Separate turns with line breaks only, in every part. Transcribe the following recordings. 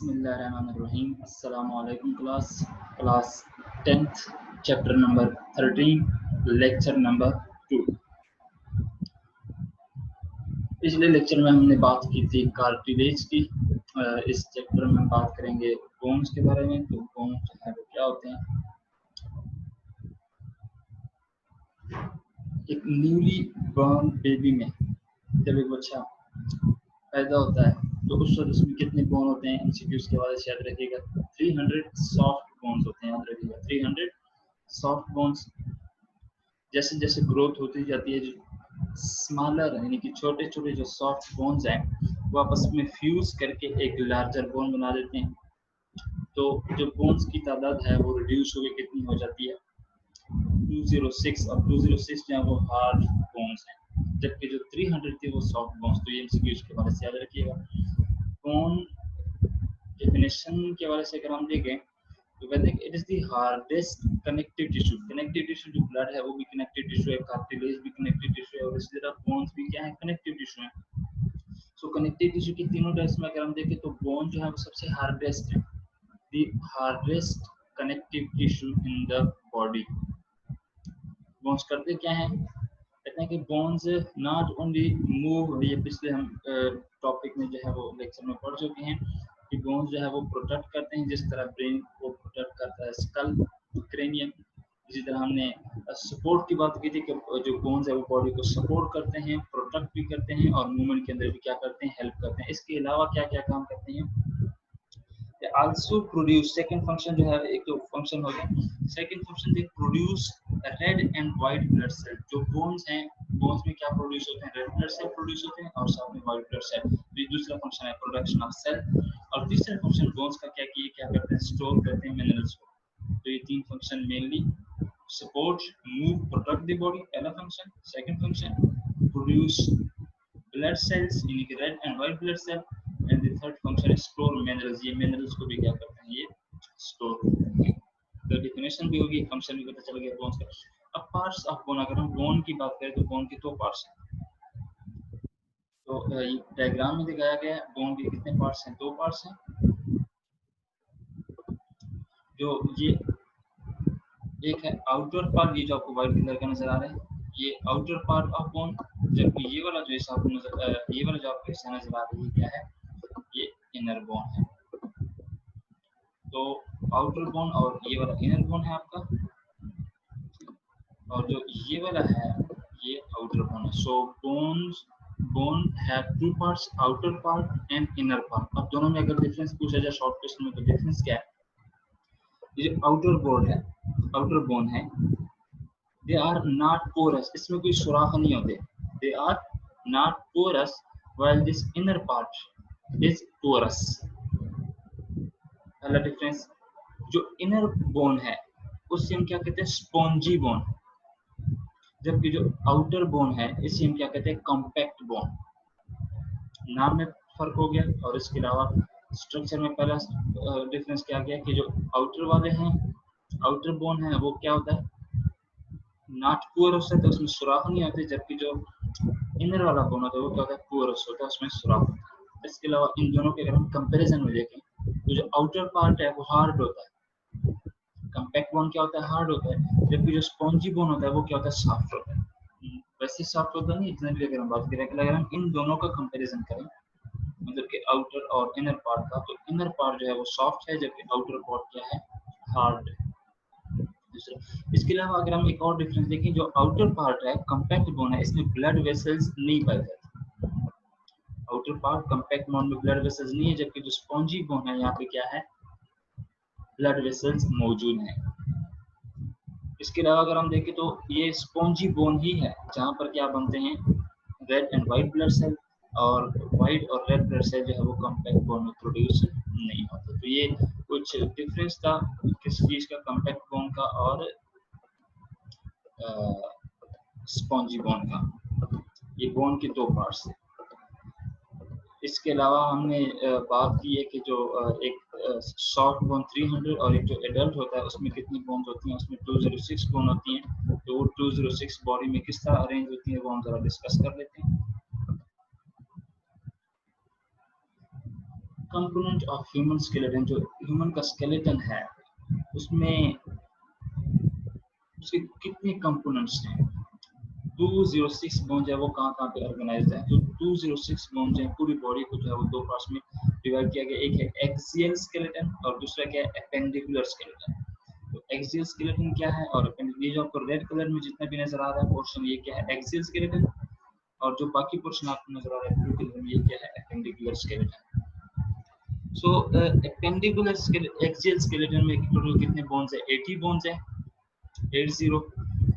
बिस्मिल्लाहिर्रहमानिर्रहीम। अस्सलामु अलैकुम class 10th chapter number 13 lecture number 2। पिछले लेक्चर में हमने बात की थी कार्टिलेज की। इस चैप्टर में हम बात करेंगे बोन्स के बारे में। तो बोन्स जो है वो क्या होते हैं। एक न्यूली बॉर्न बेबी में जब एक बच्चा पैदा होता है तो उस वक्त उसमें कितने बोन होते हैं, एमसीक्यूज के वाले से याद रखिएगा। 300 सॉफ्ट बोन्स होते हैं, याद रखिएगा 300 सॉफ्ट बोन्स। जैसे जैसे ग्रोथ होती जाती है, जो स्मॉलर यानी कि छोटे छोटे जो सॉफ्ट बोन्स हैं वो आपस में फ्यूज करके एक लार्जर बोन बना देते हैं। तो जो बोन्स की तादाद है वो रिड्यूस होकर कितनी हो जाती है, 206। और 206 जो है वो हार्ड बोन्स हैं, जबकि जो 300 थे वो सॉफ्ट बोन्स। तो ये एमसीक्यूज के बारे से याद रखिएगा। बोन डेफिनेशन के बारे से अगर हम देखें तो कहते हैं कि it is the hardest connective tissue. Connective tissue जो ब्लड है वो भी कनेक्टिव टिश्यू है, कार्टिलेज भी कनेक्टिव टिश्यू है, और इसी तरह बोन्स भी क्या है, कनेक्टिव टिश्यू है। सो कनेक्टिव टिश्यू की तीनों टाइप्स में अगर हम देखें तो बोन जो है वो सबसे हार्डेस्ट है, the hardest connective tissue in the body. Bones करते क्या है, कहते हैं कि बोन्स नॉट ओनली मूव, ये पिछले हम टॉपिक में जो है वो लेक्चर में पढ़ चुके हैं कि बोन्स जो है वो प्रोटेक्ट करते हैं, जिस तरह ब्रेन को प्रोटेक्ट करता है स्कल, क्रेनियम। इसी तरह हमने सपोर्ट की बात की थी कि जो बोन्स है वो बॉडी को सपोर्ट करते हैं, प्रोटेक्ट भी करते हैं, और मूवमेंट के अंदर भी क्या करते हैं, हेल्प करते हैं। इसके अलावा क्या क्या काम करते हैं, also produce second function जो है, एक तो फंक्शन हो गया, second function they produce red and white blood cell. जो बोन्स हैं, बोन्स में क्या प्रोड्यूस होते हैं, रेड ब्लड सेल प्रोड्यूस होते हैं और साथ में व्हाइट ब्लड सेल। तो ये दूसरा फंक्शन है, प्रोडक्शन ऑफ सेल। और तीसरा फंक्शन बोन्स का क्या किए, क्या करते हैं, स्टोर करते हैं मिनरल्स को। तो ये तीन function mainly support, move, protect the body, पहला फंक्शन। Second function produce blood cells यानी कि red and white blood cell, and the third function है स्टोर मिनरल्स। ये मिनरल्स को भी क्या करते हैं, ये स्टोर करते हैं। तो डेफिनेशन भी होगी, फंक्शन भी पता चल गया बोन्स का। अब पार्ट्स ऑफ बोन, अगर हम बोन की बात करें तो बोन के दो पार्ट्स हैं। तो डायग्राम में दिखाया गया है बोन के कितने पार्ट्स हैं, दो पार्ट्स हैं। जो ये एक है आउटर पार्ट, ये जो आपको व्हाइट कलर का नजर आ रहा है, ये आउटर पार्ट ऑफ बोन। जबकि ये वाला जो हिस्सा आपको नजर, ये वाला जो आपको हिस्सा नजर आ रहा है, ये क्या है, ये इनर बोन है। तो आउटर बोन और ये वाला इनर बोन है आपका, और जो ये वाला है ये आउटर बोन है। So bone have two parts, outer part and inner part. अब दोनों में अगर डिफरेंस पूछा जाए शॉर्ट क्वेश्चन में तो डिफरेंस क्या है, ये जो आउटर बोन है, आउटर बोन है, दे आर नॉट पोरस, इसमें कोई सुराख नहीं होते, they are not porous, while this inner part is porous. पहला डिफरेंस, जो इनर बोन है उससे हम क्या कहते हैं, स्पॉन्जी बोन, जबकि जो आउटर बोन है इसे हम क्या कहते हैं, कॉम्पैक्ट बोन। नाम में फर्क हो गया, और इसके अलावा स्ट्रक्चर में पहला डिफरेंस क्या गया कि जो आउटर वाले हैं, आउटर बोन है वो क्या होता है, नॉट पोरस होता है, उसमें सुराख नहीं होते, जबकि जो इनर वाला बोन होता है वो क्या होता है, पोरस होता है, उसमें सुराख होता है। इसके अलावा इन दोनों के अगर हम कंपैरिजन में देखें तो जो आउटर पार्ट है वो हार्ड होता है, कॉम्पैक्ट बोन क्या होता है, हार्ड होता है, जबकि जो स्पॉन्जी बोन होता है वो क्या होता है, सॉफ्ट होता है। वैसे सॉफ्ट होता नहीं इतना भी, अगर हम बात करें, अगर हम इन दोनों का कंपैरिजन करें, मतलब कि आउटर और इनर पार्ट का, तो इनर पार्ट जो है वो सॉफ्ट है, जबकि आउटर पार्ट क्या है, हार्ड है। इसके अलावा अगर हम एक और डिफरेंस देखें, जो आउटर पार्ट है कॉम्पैक्ट बोन है, इसमें ब्लड वेसल्स नहीं पाए जाते। आउटर पार्ट कॉम्पैक्ट बोन में ब्लड वेसल्स नहीं है, जबकि जो स्पॉन्जी बोन है यहाँ पे क्या है, ब्लड वेसल्स मौजूद हैं। इसके अलावा अगर हम देखें तो ये स्पॉन्जी बोन ही है जहाँ पर क्या बनते हैं, red and white blood cell, और व्हाइट और रेड ब्लड सेल जो है वो कॉम्पैक्ट बोन में प्रोड्यूस नहीं होते। तो ये कुछ डिफरेंस था किस चीज का, कॉम्पैक्ट बोन का और स्पॉन्जी बोन का। ये बोन के दो पार्ट्स हैं। इसके अलावा हमने बात की है कि जो एक शॉर्ट बोन 300 और एक जो एडल्ट होता है उसमें कितनी बोन्स होती हैं, उसमें 206 बोन होती हैं। तो वो 206 बॉडी में किस तरह अरेंज होती है वो हम जरा डिस्कस कर लेते हैं। कंपोनेंट ऑफ ह्यूमन स्केलेटन, जो ह्यूमन का स्केलेटन है उसमें उसके कितने कंपोनेंट्स हैं। 206 बोन्स है, वो कहाँ पे ऑर्गेनाइज्ड है। तो 206 बोन्स हैं, पूरी बॉडी को जो है वो दो पार्ट्स में डिवाइड किया गया। एक है एक्सियल स्केलेटन और दूसरा क्या है एपेंडिकुलर स्केलेटन। तो एक्सियल स्केलेटन क्या है और ये जो आपको रेड कलर में जितना भी नजर आ रहा है पोर्शन, ये क्या है एक्सियल स्केलेटन, और जो बाकी पोर्शन आपको नजर आ रहा है ब्लू कलर में, ये क्या है एपेंडिकुलर स्केलेटन। सो एपेंडिकुलर एक्सियल स्केलेटन में टोटल कितने बोन्स है, 80 बोन्स है, 80।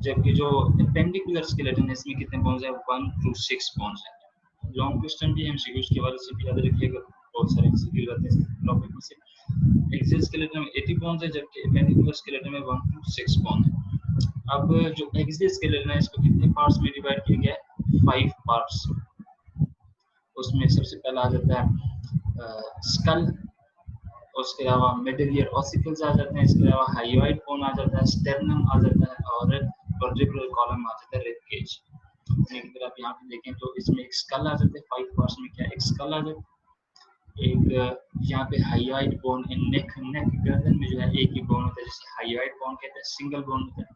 जबकि जो एपेंडिकुलर स्केलेटन है इसमें कितने बोन्स है, 1 to 6 बोन्स है। लॉन्ग क्वेश्चन भी एमसीक्यू के हवाले से भी याद रखिएगा, बहुत सारे एमसीक्यू रहते हैं इस टॉपिक में से। एक्सियल स्केलेटन में 80 बोन्स है, जबकि एपेंडिकुलर स्केलेटन में 1 to 6 बोन है। अब जो एक्सियल स्केलेटन है इसको कितने पार्ट्स में डिवाइड किया गया है, 5 पार्ट्स। उसमें सबसे पहला आ जाता है स्कल, उसके अलावा मिडिलियर ऑसिकल्स आ जाते हैं, इसके अलावा हाइयोइड बोन आ जाता है, स्टर्नम आ जाता है और वर्टिब्रल कॉलम आ जाता है, रिब केज। अगर आप यहाँ पे देखें तो इसमें एक स्कल आ जाता है, 5 पार्ट्स में क्या एक स्कल आ जाता है, एक यहाँ पे हाइयोइड बोन इन नेक गर्दन में जो है एक ही बोन होता है जिसे हाइयोइड बोन कहते हैं, सिंगल बोन होता है।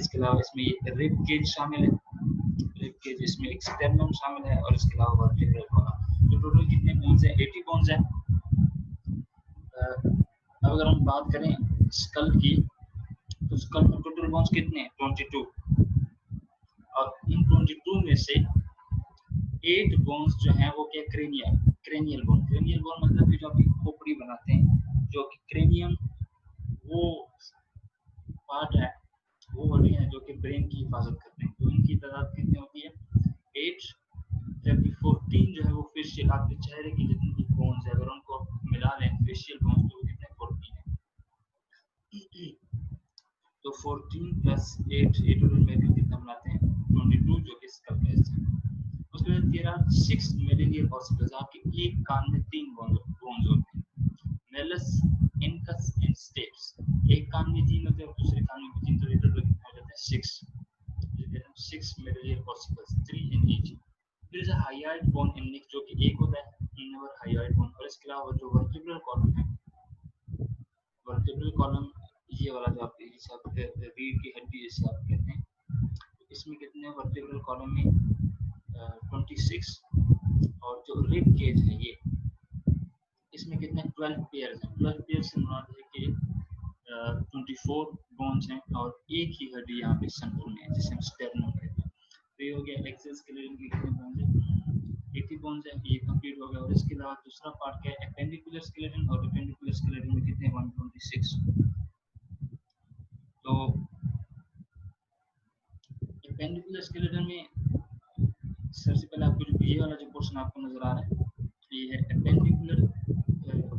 इसके अलावा इसमें ये रिब केज शामिल है, रिब केज, इसमें एक स्टर्नम शामिल है और इसके अलावा वर्टिब्रल कॉलम। तो टोटल कितने बोन्स है, 80 बोन्स है। अब अगर हम बात करें स्कल की, तो स्कल में टोटल बोन्स कितने हैं, 22। और इन 22 में से 8 बोन्स जो हैं वो क्या क्रेनियल बोन। क्रेनियल बोन मतलब कि जो अपनी खोपड़ी बनाते हैं, जो कि क्रेनियम वो पार्ट है, वो हड्डी है जो कि ब्रेन की हिफाजत करते हैं। तो इनकी तादाद कितनी होती है, 8। जबकि 14 जो है वो फेशियल, आपके चेहरे की जितनी भी बोन्स है अगर उनको मिला लें फेशियल बोन्स, तो वो कितने 14 है। तो 14 प्लस 8 मिलकर कितना बनाते हैं, 22, जो कि स्कल का हिस्सा है। उसके बाद 6 मिलिनियर ऑसिकल्स, आपके एक कान में 3 बोन्स होते हैं, मेलस, इनकस एंड स्टेप्स। एक कान में 3 होते हैं और दूसरे कान में भी 3, तो टोटल कितना हो जाता है 6। 6 मिलिनियर ऑसिकल्स, 3 in each। फिर से हाइयोइड बोन इन नेक, जो कि एक होता है इनर हाइयोइड बोन। और इसके अलावा जो वर्टिब्रल कॉलम है, वर्टिब्रल कॉलम ये वाला जो आपके जिसे रीढ़ की हड्डी जिसे आप कहते हैं, तो इसमें कितने वर्टिब्रल कॉलम में 26। और जो रिब केज है ये, इसमें कितने 12 पेयर्स हैं। 12 पेयर से मुराद है कि 24 बोन्स हैं और एक ही हड्डी यहाँ पे सेंटर में है जिसे हम स्टर्नम कहते हैं। तो ये हो गया एक्सियल स्केलेटन के कितने बोन्स हैं, 80 बोन्स है, ये कंप्लीट हो गया। और इसके अलावा दूसरा पार्ट क्या है, एपेंडिकुलर स्केलेटन, और एपेंडिकुलर स्केलेटन में कितने 126। तो एपेंडिकुलर स्केलेटन में सबसे पहले आपको जो ये वाला जो पोर्शन आपको नजर आ रहा है, ये है एपेंडिकुलर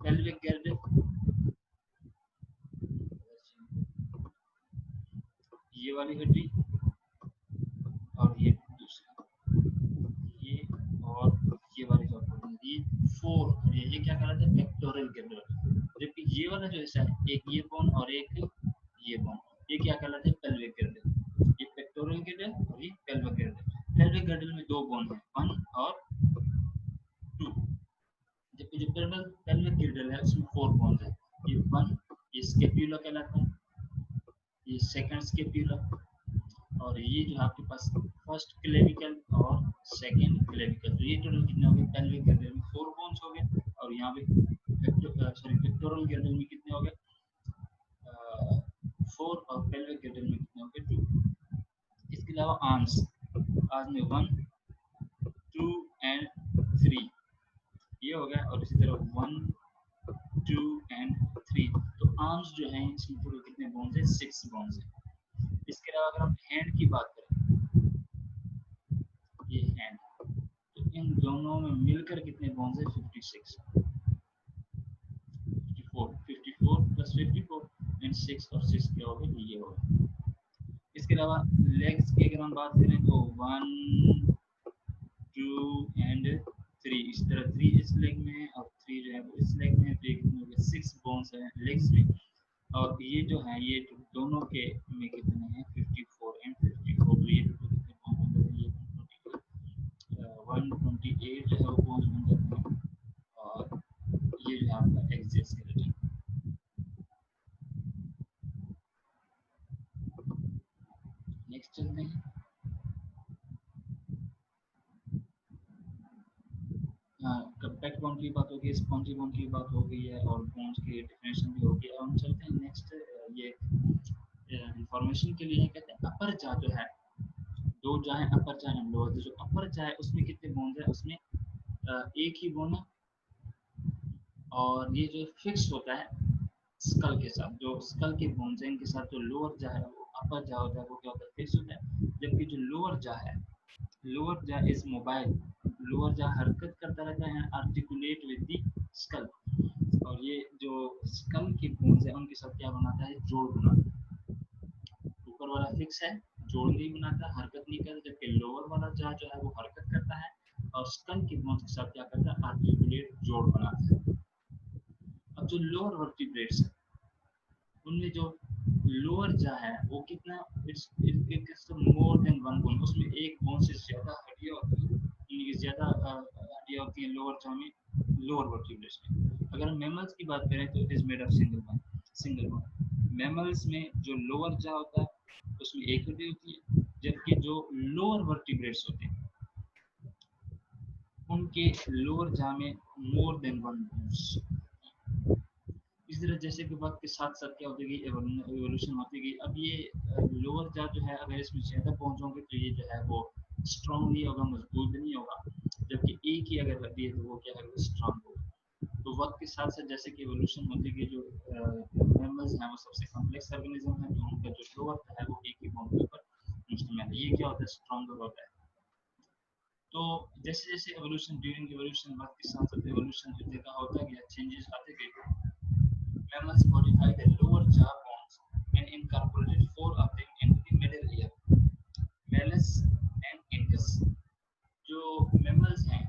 पेल्विक गर्डल, ये वाली हड्डी, और ये दूसरा, ये और ये वाली जो आपको ये 4, ये क्या कहलाता है, पेक्टोरल गर्डल। जबकि ये वाला जो हिस्सा है, एक ये बोन और एक ये बोन, ये क्या कहलाता है, पेल्विक गर्डल। ये पेक्टोरल गर्डल और ये पेल्विक गर्डल। पेल्विक गर्डल में 2 बोन है, 1 और 2। जबकि जो पेल्विक गर्डल है उसमें 4 बोन है, ये 1, ये स्कैपुला कहलाता है, ये सेकंड स्कैपुला, और ये जो आपके पास फर्स्ट क्लेविकल और सेकंड क्लेविकल। तो ये टोटल कितने हो गए, पेल्विक गर्डल में 4 बोन्स हो गए, और यहाँ पे पेक्टोरल गर्डल में कितने हो गए, 4, और पेल्विक गर्डल में कितने हो गए, 2। इसके अलावा आर्म्स, आर्म्स में 1, 2 एंड 3 ये हो गया, और इसी तरह 1, 2 एंड 3। तो आर्म्स जो हैं इसमें टोटल कितने बोन्स हैं, 6 बोन्स हैं। इसके अलावा अगर हम हैंड की बात करें, ये हैंड, तो इन दोनों में मिलकर कितने बोन्स हैं, 56, 54 प्लस 54 एंड 6 और 6 क्या हो गए, ये हो गए। इसके अलावा लेग्स की अगर हम बात करें तो 1, 2 एंड 3, इस तरह 3 इस लेग में है और 3 जो है वो इस लेग में है, तो कितने हो गए, 6 बोन्स हैं लेग्स में। और ये जो है ये दोनों के में कितने हैं, 54 एंड 54। तो ये कितने बोन्स बन जाते हैं, ये 128 जो है वो बोन्स बन जाते हैं। और नेक्स्ट चलते हैं। कॉम्पैक्ट बॉन्ड की बात होगी, स्पॉन्जी बॉन्ड की बात हो गई है और बॉन्ड्स की डेफिनेशन भी होगी। अब हम चलते हैं नेक्स्ट, ये इंफॉर्मेशन के लिए कहते हैं अपर जा जो है, दो जा है अपर जा एंड लोअर। जो अपर जा है उसमें कितने बॉन्ड है, उसमें एक ही बॉन्ड है। और ये जो फिक्स होता है स्कल के साथ, जो स्कल के बोन्स हैं इनके साथ जो लोअर जा है वो अपर जा होता है, वो क्या होता है, फिक्स होता है। जबकि जो लोअर जा है, लोअर जा इज मोबाइल, लोअर जा हरकत करता रहता है, आर्टिकुलेट विद द स्कल। और ये जो स्कल के बोन्स है उनके साथ क्या बनाता है, जोड़ बनाता है। ऊपर वाला फिक्स है, जोड़ नहीं बनाता, हरकत नहीं करता। जबकि लोअर वाला जा जो है वो हरकत करता है और स्कल के बोन्स के साथ क्या करता है, आर्टिकुलेट जोड़ बनाता है। अब जो लोअर वर्टिब्रेट्स है उनमें जो लोअर जा है वो कितना, it's more than one bone, उसमें एक बोन से ज्यादा हड्डियां होती है, यानी ज्यादा हड्डियां होती हैं लोअर जा में, लोअर वर्टिब्रेट्स में। अगर मैमल्स की बात करें तो it is made of single bone, single bone. Mammals में जो लोअर जा होता है उसमें एक हड्डी होती है, जबकि जो लोअर वर्टिब्रेट्स होते हैं उनके लोअर जा में मोर देन वन बोन्स। इस तरह जैसे कि वक्त के साथ साथ क्या होती गई, एवोल्यूशन होती गई। अब ये लोअर जा जो है अगर इसमें ज्यादा पहुंचोगे तो ये जो है वो स्ट्रांग नहीं होगा, मजबूत नहीं होगा। जबकि एक ही अगर हड्डी है तो वो क्या है, स्ट्रांग होगा। तो वक्त के साथ साथ जैसे कि एवोल्यूशन होती गई, जो मैमल्स हैं वो सबसे कॉम्प्लेक्स ऑर्गेनिज्म है, तो उनका जो लोअर है वो एक ही बोन के ऊपर मुश्तमिल है। ये क्या होता है, स्ट्रांगर होता है। तो जैसे जैसे एवोल्यूशन, ड्यूरिंग एवोल्यूशन, वक्त के साथ साथ एवोल्यूशन जो जगह होता गया, चेंजेस आते गए। Mammals modified the lower jaw bones and incorporated four of them into the middle ear, malleus and incus। जो mammals हैं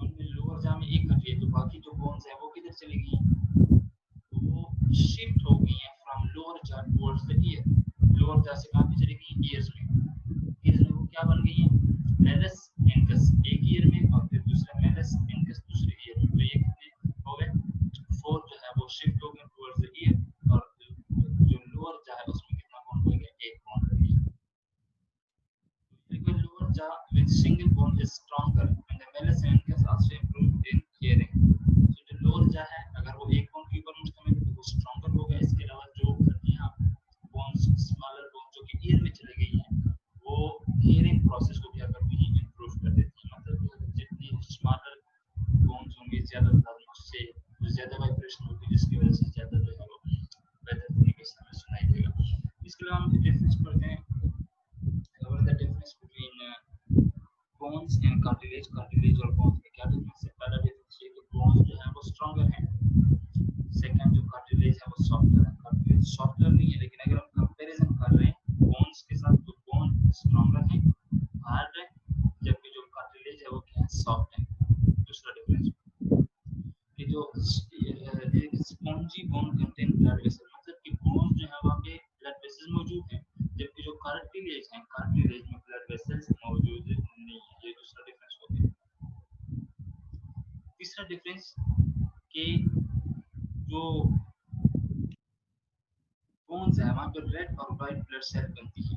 उनमें लोअर जा में एक हड्डी है, तो बाकी जो बोन्स हैं वो किधर चली गई, वो शिफ्ट हो गई हैं फ्रॉम लोअर जा टुवर्ड्स द ईयर। लोअर जा से कहाँ पे चली गई, ईयर्स में। ईयर्स में वो क्या बन गई हैं, malleus incus एक ईयर में और फिर दूसरा malleus incus दूसरे ईयर में। तो ये कितने हो गए, फोर जो है वो शिफ्ट हो गए टुवर्ड्स द ईयर। और जो लोअर जा है उसमें कितना बॉन्ड रह गया, एक बॉन्ड रह गया। Because lower jaw with single bone is stronger and the malleus incus also improved in hearing। तो जो लोअर जा है अगर वो एक बॉन्ड के ऊपर मुश्तमिल है तो वो स्ट्रॉन्गर होगा। इसके अलावा जो हड्डियां बोन्स, स्मॉलर बोन जो कि ईयर में चली गई हैं, वो हियरिंग प्रोसेस को क्या करती है, इंप्रूव कर देती है। मतलब जितनी स्मॉलर बोन्स होंगी ज्यादा तादाद उससे ज्यादा वाइब्रेशन होगी, जिसकी वजह से ज्यादा जो है वो बेहतर तरीके से हमें सुनाई देगा। इसके अलावा हम डिफरेंस पढ़ते हैं, what is the difference between bones and cartilage। cartilage और bones में क्या डिफरेंस है, पहला डिफरेंस ये कि bones जो है वो स्ट्रॉन्गर है, सेकंड जो cartilage है वो सॉफ्टर है। cartilage सॉफ्टर नहीं है, लेकिन अगर हम कंपैरिजन कर रहे हैं bones के साथ तो bone स्ट्रॉन्गर है, हार्ड है, जबकि जो cartilage है वो क्या है, सॉफ्ट है। दूसरा डिफरेंस कि जो एक spongy bone contain blood vessel, मतलब कि बोन जो है वहाँ पे ब्लड वेसल मौजूद है, जबकि जो कार्टिलेज है, कार्टिलेज में ब्लड वेसल्स मौजूद नहीं है। ये दूसरा डिफरेंस हो गया। तीसरा डिफरेंस कि जो बोन्स है वहाँ पे रेड और व्हाइट ब्लड सेल बनती है,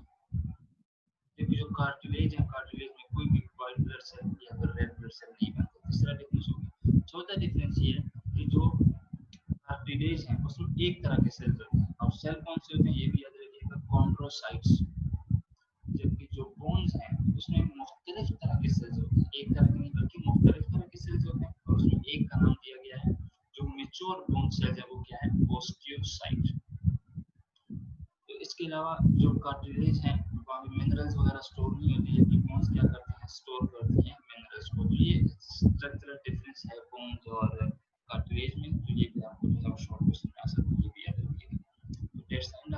जबकि जो कार्टिलेज है, कार्टिलेज में कोई भी व्हाइट ब्लड सेल या फिर रेड ब्लड सेल नहीं बनता। तीसरा डिफरेंस हो गया। चौथा डिफरेंस ये है कि जो कार्टिलेज है उसमें एक तरह के सेल्स होते हैं, और सेल कौन से होते हैं ये भी याद रखिएगा, कॉन्ड्रोसाइट्स। जबकि जो बोन्स हैं उसमें मुख्तलिफ तरह के सेल्स होते हैं, एक तरह के नहीं बल्कि मुख्तलिफ तरह के सेल्स होते हैं, और उसमें एक का नाम दिया गया है जो मेच्योर बोन सेल्स है वो क्या है, ओस्टियोसाइट। तो इसके अलावा जो कार्टिलेज है वहाँ मिनरल्स वगैरह स्टोर नहीं होती, जबकि बोन्स क्या करते हैं, स्टोर करती हैं मिनरल्स को। तो ये स्ट्रक्चरल डिफरेंस है बोन्स और कार्टिलेज में। तो ये भी आपको जो है शॉर्ट क्वेश्चन में आ सकता है, ये भी याद रखिएगा। तो दैट्स द एंड